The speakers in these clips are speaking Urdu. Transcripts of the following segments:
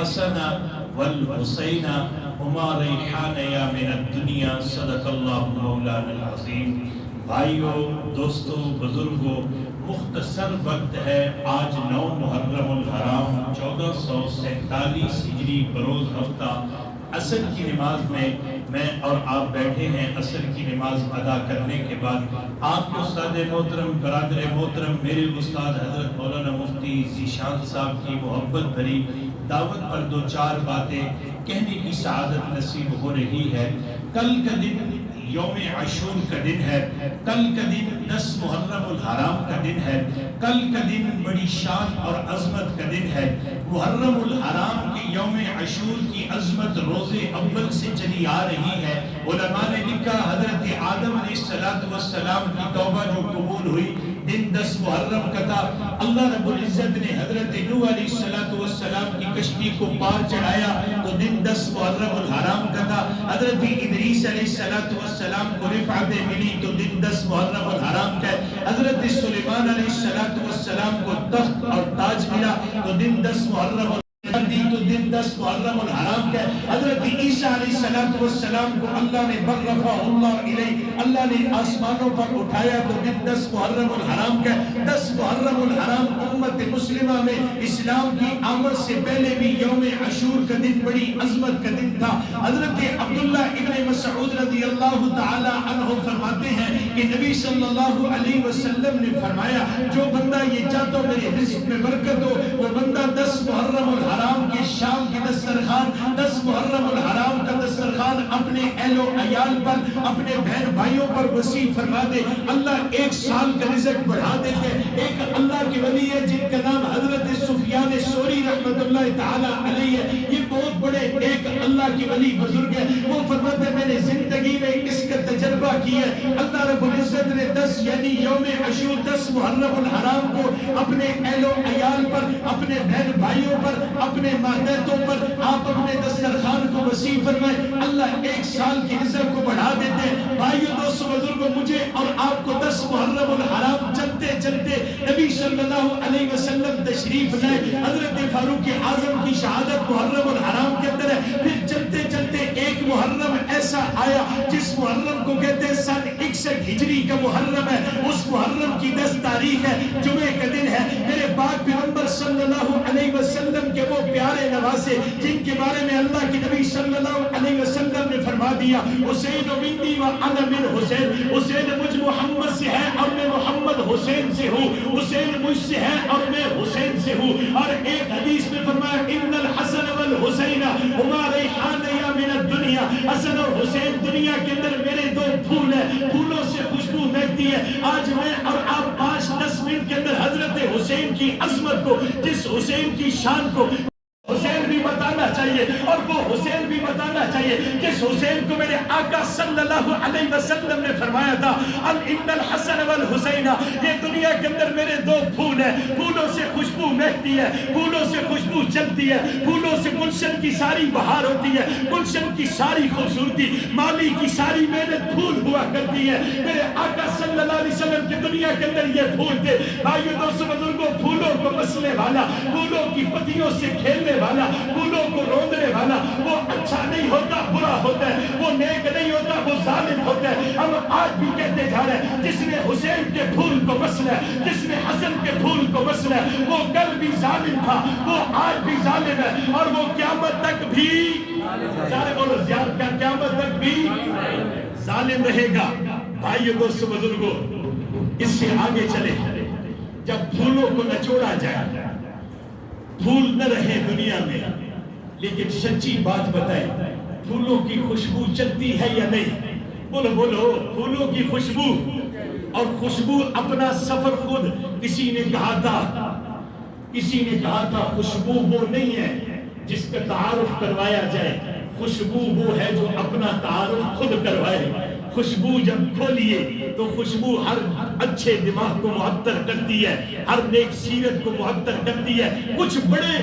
الحسن والحسین ہما ریحانیا من الدنیا صدق اللہ مولانا العظیم۔ بھائیوں، دوستوں، بزرگوں، مختصر وقت ہے۔ آج 9 محرم الحرام 1447 ہجری بروز ہفتہ عصر کی نماز میں اور آپ بیٹھے ہیں۔ عصر کی نماز ادا کرنے کے بعد آپ کے استاد محترم، برادر محترم، میرے استاد حضرت مولانا مفتی ذیشان صاحب کی محبت بھری دعوت پر 2-4 باتیں کہنے کی سعادت نصیب ہو رہی ہے۔ کل کا دن یوم عاشور کا دن ہے، کل کا دن 10 محرم الحرام کا دن ہے، کل کا دن بڑی شان اور عظمت کا دن ہے۔ محرم الحرام کے یوم عاشور کی عظمت روز اول سے چلی آ رہی ہے۔ علماء نے لکھا حضرت آدم علیہ السلام کی توبہ جو قبول ہوئی دن 10 محرم کا تھا۔ اللہ رب العزت نے حضرت نوح علیہ السلام کی کشتی کو پار چڑھایا تو دن 10 محرم الحرام کا تھا۔ حضرت ادریس علیہ السلام کو رفعت ملی تو دن 10 محرم الحرام کا ہے۔ حضرت سلیمان علیہ السلام کو تخت اور تاج ملا تو دن 10 محرم تو دن 10 محرم الحرام کا ہے۔ حضرت عیسیٰ علیہ السلام کو اللہ نے برفع اللہ علیہ، اللہ نے آسمانوں پر اٹھایا تو دن 10 محرم الحرام کا ہے۔ 10 محرم الحرام امت مسلمہ میں اسلام کی آمد سے پہلے بھی یوم عاشور کا دن بڑی عظمت کا دن تھا۔ حضرت عبداللہ ابن مسعود رضی اللہ تعالی عنہ فرماتے ہیں کہ نبی صلی اللہ علیہ وسلم نے فرمایا جو بندہ یہ چاہتا میرے رزق میں برکت ہو وہ بندہ 10 محرم الحرام کے شام کی دسترخوان، 10 محرم الحرام کا دسترخوان اپنے اہل و عیال پر، اپنے بہن بھائیوں پر وسیع فرما دے، اللہ 1 سال کا رزق بڑھا دیتے۔ ایک اللہ کی ولی ہے جن کا نام حضرت سفیان ثوری رحمت اللہ تعالی علیہ ہے، یہ بہت بڑے ایک اللہ کی ولی بزرگ ہے۔ وہ فرماتے ہیں میں نے زندگی میں اس کا تجربہ کیا ہے، اللہ رب العزت نے 10 یعنی یوم عاشور 10 محرم الحرام کو اپنے اہل و عیال پر، اپنے بہن بھائیوں پر، اپنے ماتحتوں پر آپ اپنے دسترخوان کو وسیع فرمائے، اللہ 1 سال کی رزق کو بڑھا دیتے ہیں۔ بھائیو دوستو بزرگوں، مجھے اور آپ کو 10 محرم الحرام چلتے چلتے نبی صلی اللہ علیہ وسلم تشریف لائے، حضرت فاروق اعظم کی شہادت محرم الحرام کے اندر ہے۔ پھر چلتے چلتے ایک محرم ایسا آیا جس محرم کو کہتے ہیں سن 61 ہجری کا محرم ہے، اس محرم کی 10 تاریخ ہے، جمعے کا دن ہے۔ میرے پاک پیغمبر صلی اللہ علیہ وسلم کے وہ پیارے نواسے جن کے بارے میں اللہ کے نبی صلی اللہ علیہ وسلم نے فرما دیا حسین منی و انا من حسین، حسین مجھ محمد سے ہے اور میں محمد حسین سے ہوں، حسین مجھ سے ہے اور میں حسین سے ہوں۔ اور ایک حدیث میں فرمایا ان الحسن والحسین ہما ریحانیا من الدنیا، حسن اور حسین دنیا کے اندر میرے 2 پھول ہیں، پھولوں سے خوشبو مہکتی ہے۔ آج میں اور آپ 5-10 منٹ کے اندر حضرت حسین کی عظمت کو، جس حسین کی شان کو حسین بھی بتانا چاہیے اور وہ حسین بھی بتانا چاہیے جس حسین کو میرے آقا صلی اللہ علیہ وسلم نے فرمایا تھا ان الحسن والحسین، یہ دنیا کے اندر میرے 2 پھول ہیں، پھولوں سے خوشبو مہکتی ہے، پھولوں سے خوشبو چلتی ہے، پھولوں سے گلشن کی ساری بہار ہوتی ہے، گلشن کی ساری خوبصورتی، مالی کی ساری محنت پھول ہوا کرتی ہے۔ میرے آقا صلی اللہ علیہ وسلم کی دنیا کے اندر یہ پھول تھے۔ بھائیو دوستو بزرگوں، پھولوں کو مسلے والا، پھولوں کی پتیوں سے کھیلنے والا، پھولوں کو روندنے والا، وہ اچھا نہیں ہوتا برا ہوتا ہے، وہ نیک نہیں ہوتا وہ ظالم ہوتا ہے۔ ہم آج بھی کہتے جا رہے ہیں جس نے حسین کے پھول کو مسلا ہے، جس نے حسن کے پھول کو مسلا ہے، وہ کل بھی ظالم تھا، وہ آج بھی ظالم ہے اور وہ قیامت تک بھی سارے بولو قیامت تک بھی ظالم رہے گا۔ بھائیو دوستو بزرگوں، اس سے آگے چلے، جب پھولوں کو نچوڑا جائے، پھول نہ رہے دنیا میں، لیکن سچی بات بتائیں پھولوں کی خوشبو چلتی ہے یا نہیں؟ بولو بولو، پھولوں کی خوشبو، اور خوشبو اپنا سفر خود کسی نے کہا تھا خوشبو وہ نہیں ہے جس کا تعارف کروایا جائے، خوشبو وہ ہے جو اپنا تعارف خود کروائے۔ خوشبو جب کھولیے تو خوشبو ہر اچھے دماغ کو معطر کرتی ہے، ہر نیک سیرت کو معطر کرتی ہے۔ کچھ بڑے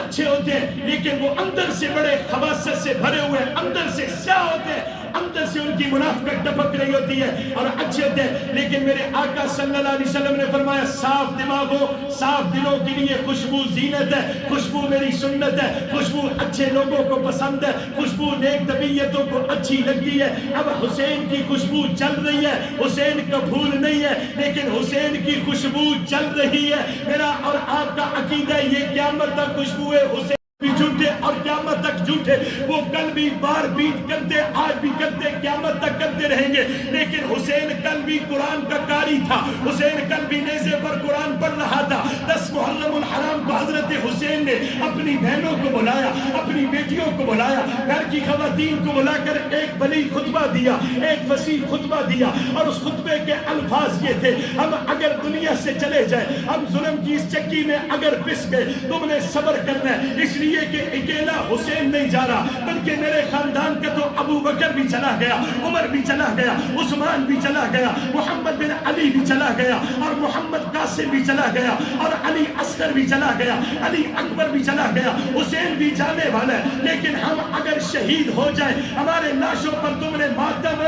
اچھے ہوتے ہیں لیکن وہ اندر سے بڑے خباثت سے بھرے ہوئے، اندر سے سیاہ ہوتے ہیں، اندر سے ان کی منافقت ٹپک رہی ہوتی ہے اور اچھے ہوتے ہیں، لیکن میرے آقا صلی اللہ علیہ وسلم نے فرمایا صاف دماغوں صاف دلوں کے لیے خوشبو زینت ہے، خوشبو میری سنت ہے، خوشبو اچھے لوگوں کو پسند ہے، خوشبو نیک طبیعتوں کو اچھی لگتی ہے۔ اب حسین کی خوشبو چل رہی ہے، حسین کا پھول نہیں ہے لیکن حسین کی خوشبو چل رہی ہے۔ میرا اور آپ کا عقیدہ یہ قیامت تک خوشبو حسین بھی جھوٹے اور قیامت تک جھوٹے، وہ کل بھی بار بیت کرتے، آج بھی کرتے، قیامت تک کرتے رہیں گے، لیکن حسین کل بھی قرآن کا قاری تھا، حسین کل بھی نیزے پر قرآن پڑھ رہا تھا۔ 10 محرم الحرام کو حضرت حسین نے اپنی بہنوں کو بلایا، اپنی بیٹیوں کو بلایا، گھر کی خواتین کو بلا کر ایک بلیغ خطبہ دیا، ایک فصیح خطبہ دیا، اور اس خطبے کے الفاظ یہ تھے: ہم اگر دنیا سے چلے جائیں، ہم ظلم کی اس چکی میں اگر پس گئے، تم نے صبر کرنا ہے، اس لیے کہ اکیلا حسین نہیں جا رہا بلکہ میرے خاندان کا تو ابو بکر بھی چلا گیا، عمر بھی چلا گیا، عثمان بھی چلا گیا، محمد بن علی بھی چلا گیا، اور محمد قاسم بھی چلا گیا، اور علی اصغر بھی چلا گیا، علی اکبر بھی چلا گیا، حسین بھی جانے والا ہے، لیکن ہم اگر شہید ہو جائیں، ہمارے لاشوں پر تم نے ماتم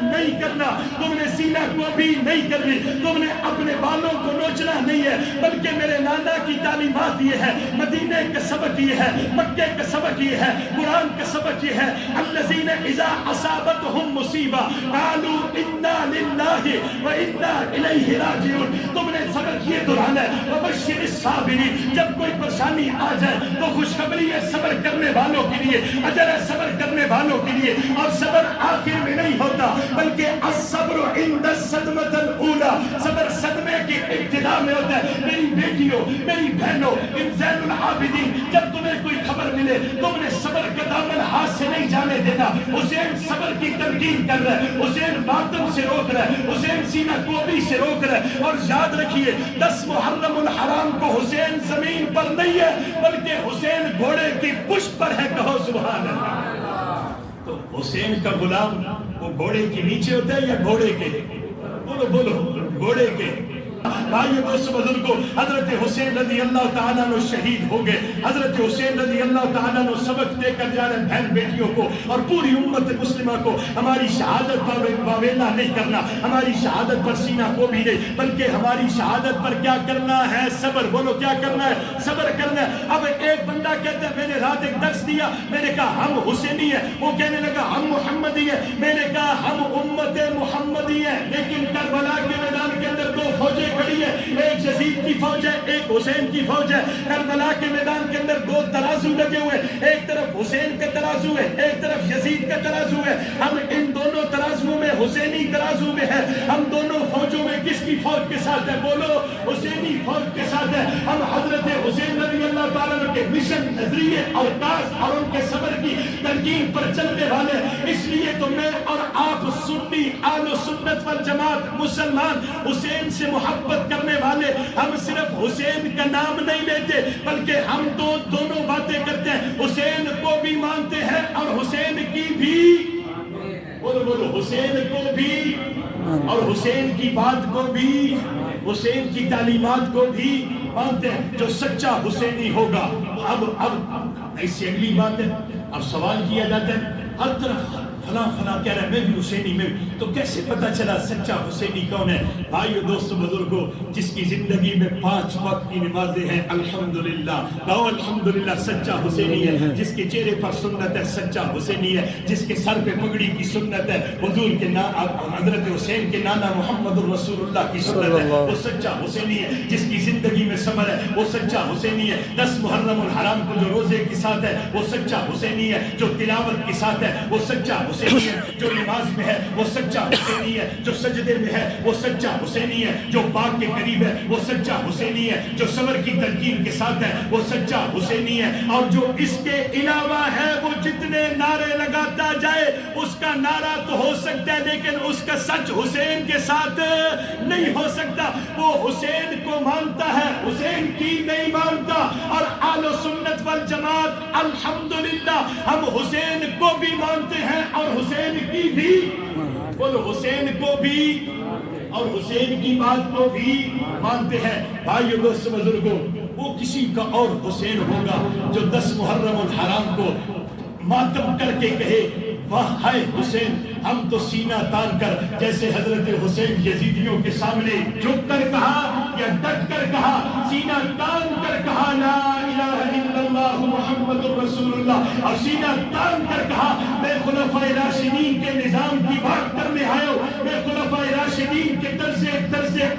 نہیں کرنا، تم نے سینہ کو بھی نہیں کرنی، تم نے اپنے بالوں کو نوچنا نہیں ہے، بلکہ میرے نانا کی تعلیمات یہ ہے، مدینے کا سبق یہ ہے، مکے کا سبق یہ ہے، قرآن کا سبق یہ ہے: الذین اذا اصابتہم مصیبہ قالوا انا للہ وانا الیہ راجعون۔ تم نے سبق یہ دہرانا ہے: وبشر الصابرین، جب کوئی پریشانی آ جائے تو خوشخبری ہے صبر کرنے والوں کے لیے، اجر ہے صبر کرنے والوں کے لیے، اور صبر آخر میں نہیں ہوتا بلکہ الصبر عند الصدمۃ الاولی، صبر صدمے کی ابتدا میں ہوتا ہے۔ میری بیٹیوں، میری بہنوں، ان زین العابدین، جب تمہیں کوئی خبر ملے تم نے صبر کا دامن ہاتھ سے نہیں جانے دینا۔ حسین صبر کی تلقین کر رہا ہے، حسین ماتم سے روک رہا ہے، حسین سینہ کوبی سے روک رہا ہے، اور یاد رکھیے 10 محرم الحرام کو حسین زمین پر نہیں ہے بلکہ حسین گھوڑے کی پشت پر ہے، کہو سبحان اللہ۔ تو حسین کا غلام وہ گھوڑے کے نیچے ہوتا ہے یا گھوڑے کے؟ بولو بولو، گھوڑے کے۔ بھائیو دوستو بزرگوں، حضرت حسین رضی اللہ تعالیٰ عنہ شہید ہو گئے۔ حضرت حسین رضی اللہ تعالیٰ عنہ سبق دے کر جا رہے بہن بیٹیوں کو اور پوری امت مسلمہ کو: ہماری شہادت پر واویلا نہیں کرنا، ہماری شہادت پر سینہ کو بھی نہیں، بلکہ ہماری شہادت پر کیا کرنا ہے؟ صبر۔ بولو کیا کرنا ہے؟ صبر کرنا ہے۔ اب ایک بندہ کہتا ہے: میں نے رات ایک درس دیا، میں نے کہا ہم حسینی ہیں، وہ کہنے لگا ہم محمدی ہیں، میں نے کہا ہم امت محمدی ہیں، لیکن کربلا کے میدان کے اندر دو فوجیں کھڑی ہے، ایک یزید کی فوج ہے، ایک حسین کی فوج ہے۔ کربلا کے میدان کے اندر دو ترازو لگے ہوئے، ایک طرف حسین کا ترازو ہے، ایک طرف یزید کا ترازو ہے۔ ہم ان دونوں ترازوؤں میں حسینی ترازو میں ہے، ہم دونوں فوجوں میں کس کی فوج کے ساتھ ہے؟ بولو حسینی فوج کے ساتھ ہے۔ ہم حضرت حسین رضی اللہ تعالیٰ عنہ کے مشن، نظریے اور کاز اور ان کے صبر کی تلقین پر چلنے والے، اس لیے تو میں اور آپ سنی اہل سنت والجماعت مسلمان حسین سے محبت کرنے والے، ہم صرف حسین کا نام نہیں لیتے بلکہ ہم تو دونوں باتیں کرتے ہیں، حسین کو بھی مانتے ہیں اور حسین کی بھی، بولو بولو، حسین کو بھی اور حسین کی بات کو بھی، حسین کی تعلیمات کو بھی مانتے ہیں۔ جو سچا حسینی ہوگا، اب ایسی اگلی بات ہے، اب سوال کیا جاتا ہے ہر طرف فلاں فلاں کہہ رہا ہے میں بھی حسینی میں، تو کیسے پتہ چلا سچا حسینی کون ہے؟ بھائیو دوستو بزرگوں، جس کی زندگی میں 5 وقت کی نمازیں ہیں، الحمدللہ، کہو الحمدللہ، سچا حسینی ہے۔ جس کے چہرے پر سنت ہے، سچا حسینی ہے۔ جس کے سر پہ پگڑی کی سنت ہے، حضور کے حضرت حسین کے نانا محمد الرسول اللہ کی سنت ہے، وہ سچا حسینی ہے۔ جس کی زندگی میں صبر ہے وہ سچا حسینی ہے۔ 10 محرم الحرام کو جو روزے کے ساتھ ہے وہ سچا حسینی ہے۔ جو تلاوت کے ساتھ ہے وہ سچا حسینی ہے۔ جو نماز میں ہے وہ سچا حسینی ہے۔ جو سجدے میں ہے وہ سچا حسینی ہے۔ جو پاک کے قریب ہے وہ سچا حسینی ہے۔ جو صبر کی تلقین کے ساتھ ہے وہ سچا حسینی ہے۔ اور جو اس کے علاوہ ہے وہ جتنے نعرے لگاتا جائے اس کا نعرہ تو ہو سکتا ہے لیکن اس کا سچ حسین کے ساتھ نہیں ہو سکتا۔ وہ حسین کو مانتا ہے، حسین کی نہیں مانتا۔ اور اہل سنت والجماعت الحمدللہ ہم حسین کو بھی مانتے ہیں اور حسین کی بھی، بولو حسین کو بھی اور حسین کی بات کو بھی مانتے ہیں۔ بھائیو دوستو بزرگوں، وہ کسی کا اور حسین ہوگا جو 10 محرم الحرام کو ماتم کر کے کہے واہ ہائے حسین، ہم تو سینہ تان کر جیسے حضرت حسین یزیدیوں کے سامنے جھک کر کہا یا ڈٹ کر کہا، سینہ تان کر کہا لا الہ الا اللہ محمد رسول اللہ، اور سینہ تان کر کہا میں خلفائے راشدین کے نظام کی بات کرنے آیا ہوں، میں خلفائے راشدین کے طرز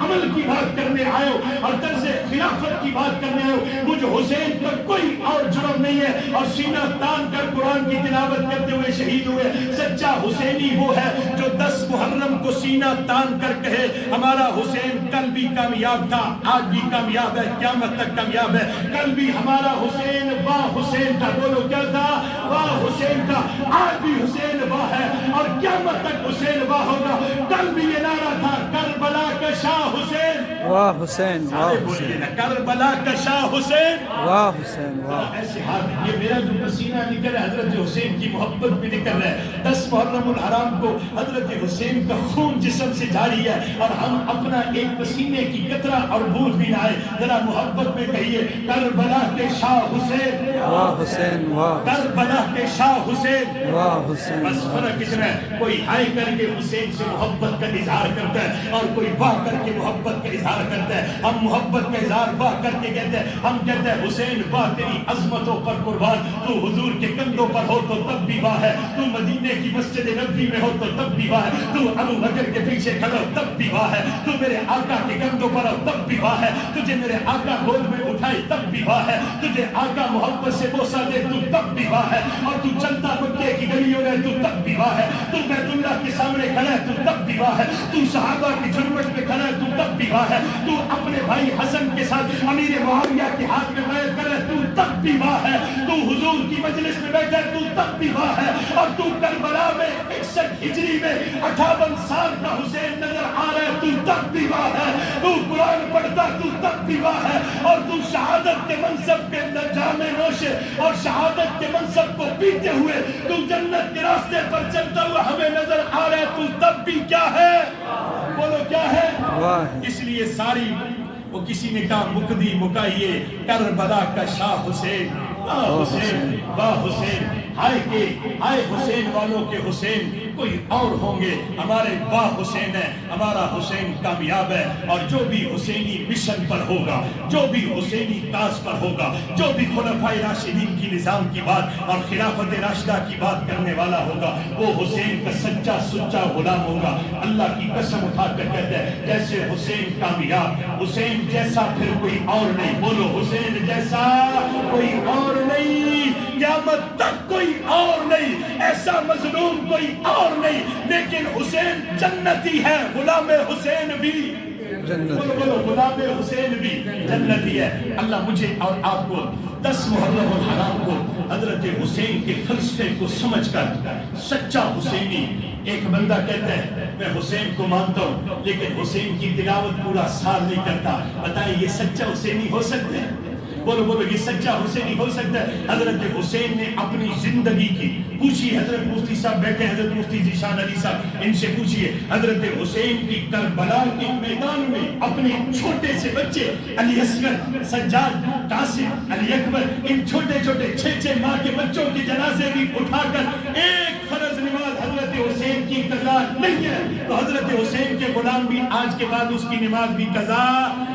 عمل کی بات کرنے آیا ہوں اور طرز خلافت کی بات کرنے آیا ہوں، مجھ حسین کا کوئی اور جرم نہیں ہے، اور سینہ تان کر قرآن کی تلاوت کرتے ہوئے شہید ہوئے۔ سچا حسینی وہ ہے جو 10 محرم کو سینہ تان کر کہے ہمارا حسین کل بھی کامیاب تھا، آج بھی کامیاب ہے، قیامت تک کامیاب ہے، کل بھی ہمارا حسین واہ حسین تھا، بولو کیا تھا؟ واہ حسین تھا، آج بھی حسین واہ ہے اور قیامت تک حسین واہ ہوگا۔ کل بھی یہ نعرہ تھا کربلا کا شاہ حسین، واہ حسین، واہ حسین، کربلا کا شاہ حسین، واہ حسین، واہ۔ ایسے ہاتھ یہ میرا جو پسینہ نکل ہے حضرت حسین کی محبت بھی نکل رہا ہے۔ 10 محرم الحرام کو حضرت حسین کا خون جسم سے جاری ہے اور ہم اپنا ایک پسینے کی قطرہ اور بوجھ بھی نہ آئے، ذرا محبت میں کہیے کربلا کے شاہ حسین، واہ حسین، واہ کربلا کے شاہ حسین، واہ حسین۔ بس فرق اتنا ہے، کوئی ہائے کر کے حسین سے محبت کا اظہار کرتا ہے اور کوئی واہ کر کے محبت کا اظہار کرتا ہے۔ ہم محبت کا اظہار واہ کر کے کہتے ہیں، ہم کہتے ہیں حسین واہ تیری عظمتوں پر قربان، تو حضور کے کندھوں پر ہو تو تب بھی واہ ہے، تو مدینے کی مسجد نبوی میں ہو تو تب بھی واہ ہے، تو ابو بکر کے پیچھے کھڑا ہو تب بھی واہ ہے، تو میرے آقا کے کندھوں پر ہو تب بھی واہ ہے، تجھے میرے آقا گود میں اٹھائے تب بھی واہ ہے، تجھے آقا محبت سے بوسہ دے تو تب بھی واہ ہے، اور تو چلتا مکے کی گلیوں میں تو تب بھی واہ ہے، تو بیت اللہ کے سامنے کھڑا ہے تو تب بھی واہ ہے، تو صحابہ کی جھرمٹ میں کھڑا ہے تو تب بھی واہ ہے، تو اپنے بھائی حسن کے ساتھ امیر معاویہ کے ہاتھ میں بیعت کرے تو تب بھی واہ ہے، تو حضور کی مجلس میں بیٹھے تو تب بھی واہ ہے، اور تو کربلا میں 61 ہجری میں 58 سال کا حسین نظر آ رہا ہے تو تب بھی واہ ہے، تو قرآن پڑھتا تو تب بھی واہ ہے، اور تو شہادت کے منصب کے جام نوش اور شہادت کے منصب کو پیتے ہوئے تو جنت کے راستے پر چلتا ہوا ہمیں نظر آ رہا ہے تو تب بھی کیا ہے؟ بولو کیا ہے؟ اس لیے ساری وہ کسی نے کہا مقدی مکائیے کربلا کا شاہ حسین، واہ حسین، واہ حسین، ہائے حسین والوں کے حسین کوئی اور ہوں گے، ہمارے واہ حسین ہے، ہمارا حسین کامیاب ہے، اور جو بھی حسینی مشن پر ہوگا، جو بھی حسینی کاز پر ہوگا، جو بھی خلفائے راشدین کی نظام کی بات اور خلافت راشدہ کی بات کرنے والا ہوگا وہ حسین کا سچا سچا غلام ہوگا۔ اللہ کی قسم اٹھا کر کہتے ہیں جیسے حسین کامیاب، حسین جیسا پھر کوئی اور نہیں، بولو حسین جیسا کوئی اور نہیں، قیامت تک کوئی اور نہیں، ایسا مظلوم کوئی اور نہیں، لیکن حسین جنتی ہے، غلام حسین بھی بولو غلام حسین بھی جنتی ہے۔ اللہ مجھے اور آپ کو 10 محرم الحرام کو حضرت حسین کے فلسفے کو سمجھ کر سچا حسینی، ایک بندہ کہتا ہے میں حسین کو مانتا ہوں لیکن حسین کی تلاوت پورا سال نہیں کرتا، بتائیں یہ سچا حسینی ہو سکتا ہے؟ بولو یہ سچا حسینی ہو سکتا ہے؟ حضرت حسین نے اپنی زندگی کی پوچھیے، حضرت مفتی صاحب بیٹھے، حضرت مفتی ذیشان علی صاحب، ان سے پوچھیے حضرت حسین کی کربلا کے میدان میں اپنے چھوٹے سے بچے علی اصغر، سجاد، قاسم، علی اکبر، ان چھوٹے چھوٹے 6 ماہ کے بچوں کے جنازے بھی اٹھا کر ایک فرض نماز حضرت حسین کی قضا نہیں ہے، تو حضرت حسین کے غلام بھی آج کے بعد اس کی نماز بھی قضا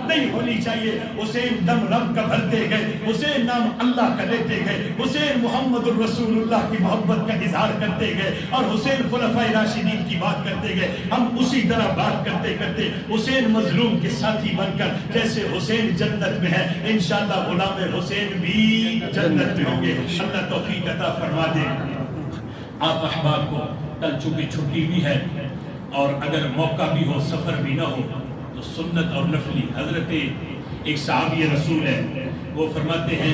نہیں ہونی چاہیے۔ حسین دم رب کا بھرتے گئے، حسین نام اللہ کا لیتے گئے، حسین محمد الرسول اللہ کی محبت کا اظہار کرتے گئے، اور حسین خلفائے راشدین کی بات کرتے گئے۔ ہم اسی طرح بات کرتے کرتے حسین مظلوم کے ساتھی بن کر جیسے حسین جنت میں ہے انشاءاللہ غلام حسین بھی جنت میں ہوں گے۔ اللہ توفیق عطا فرما دے۔ آپ احباب کو کل چونکہ چھٹی بھی ہے اور اگر موقع بھی ہو سفر بھی نہ ہو تو سنت اور نفلی، حضرت ایک صحابی رسول ہے وہ فرماتے ہیں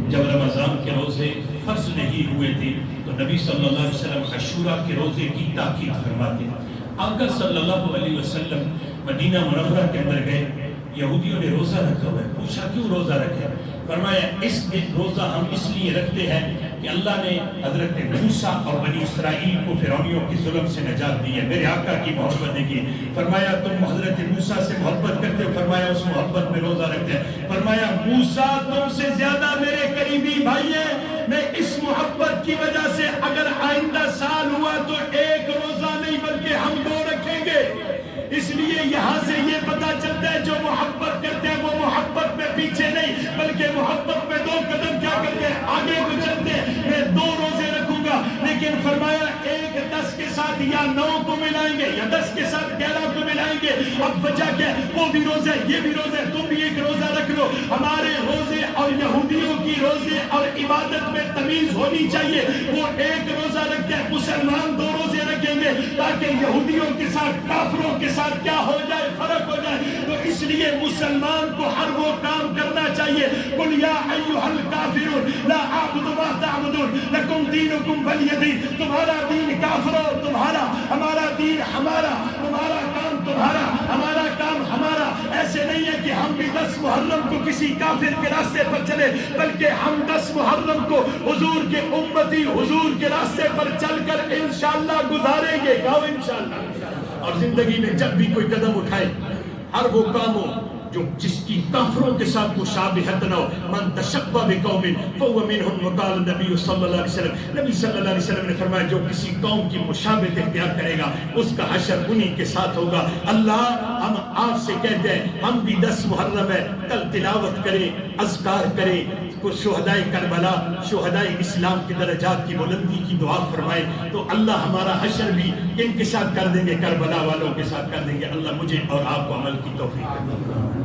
جب رمضان کے روزے فرض نہیں ہوئے تھے تو نبی صلی اللہ علیہ وسلم عاشوراء کے روزے کی تاکید فرماتے ہیں۔ آقا صلی اللہ علیہ وسلم مدینہ منورہ کے اندر گئے، یہودیوں نے روزہ رکھا ہوا ہے، پوچھا کیوں روزہ رکھے؟ فرمایا اس دن روزہ ہم اس لیے رکھتے ہیں کہ اللہ نے حضرت موسیٰ اور بنی اسرائیل کو فرعونیوں کی ظلم سے نجات دی ہے، میرے آقا کی محبت کی۔ فرمایا تم حضرت موسیٰ سے محبت کرتے ہو؟ فرمایا اس محبت میں روزہ رکھتے ہیں۔ فرمایا موسیٰ تم سے زیادہ میرے قریبی بھائی ہیں، میں اس محبت کی وجہ سے اگر آئندہ سال ہوا لیے یہاں سے یہ پتا چلتا ہے جو محبت کرتے ہیں وہ محبت میں پیچھے نہیں بلکہ محبت میں 2 قدم کیا کرتے ہیں آگے کو چلتے ہیں. میں 2 روزے رکھوں گا لیکن فرمایا ایک 10 کے ساتھ یا 9 کو ملائیں گے یا 10 کے ساتھ 11 کو ملائیں گے. اب وجہ کیا ہے؟ وہ بھی روزہ ہے یہ بھی روزہ ہے تم بھی ایک روزہ رکھ لو. ہمارے روزے اور یہودیوں کی روزے اور عبادت میں تمیز ہونی چاہیے. وہ ایک روزہ رکھتے ہیں مسلمان 2 روزے رکھیں گے تاکہ یہودیوں کے ساتھ کافروں کے ساتھ کیا ہو جائے فرق ہو جائے. تو اس لیے مسلمان کو ہر وہ کام کرنا چاہیے. قل یا ایھا الکافرون لا اعبد ما تعبدون لکم دینکم ولی دین. تمہارا دین کافروں تمہارا ہمارا دین ہمارا تمہارا کام تمہارا ہمارا کام ہمارا. ایسے نہیں ہے کہ ہم بھی 10 محرم کو کسی کافر کے راستے پر چلے بلکہ ہم 10 محرم کو حضور کے امتی حضور کے راستے پر چل کر انشاءاللہ گزاریں گے. کہو انشاءاللہ. اور زندگی میں جب بھی کوئی قدم اٹھائے ہر وہ کام ہو جو جس کی کافروں کے ساتھ مشابہت نہ ہو. من تشبہ بقوم فهو منهم وقال النبی صلی اللہ علیہ وسلم. نبی صلی اللہ علیہ وسلم نے فرمایا جو کسی قوم کی مشابہت اختیار کرے گا اس کا حشر انہی کے ساتھ ہوگا. اللہ ہم آپ سے کہتے ہیں ہم بھی 10 محرم ہے کل تلاوت کریں اذکار کریں شہدائے کربلا شہدائے اسلام کی درجات کی بلندی کی دعا فرمائے تو اللہ ہمارا حشر بھی ان کے ساتھ کر دیں گے کربلا والوں کے ساتھ کر دیں گے. اللہ مجھے اور آپ کو عمل کی توفیق دے.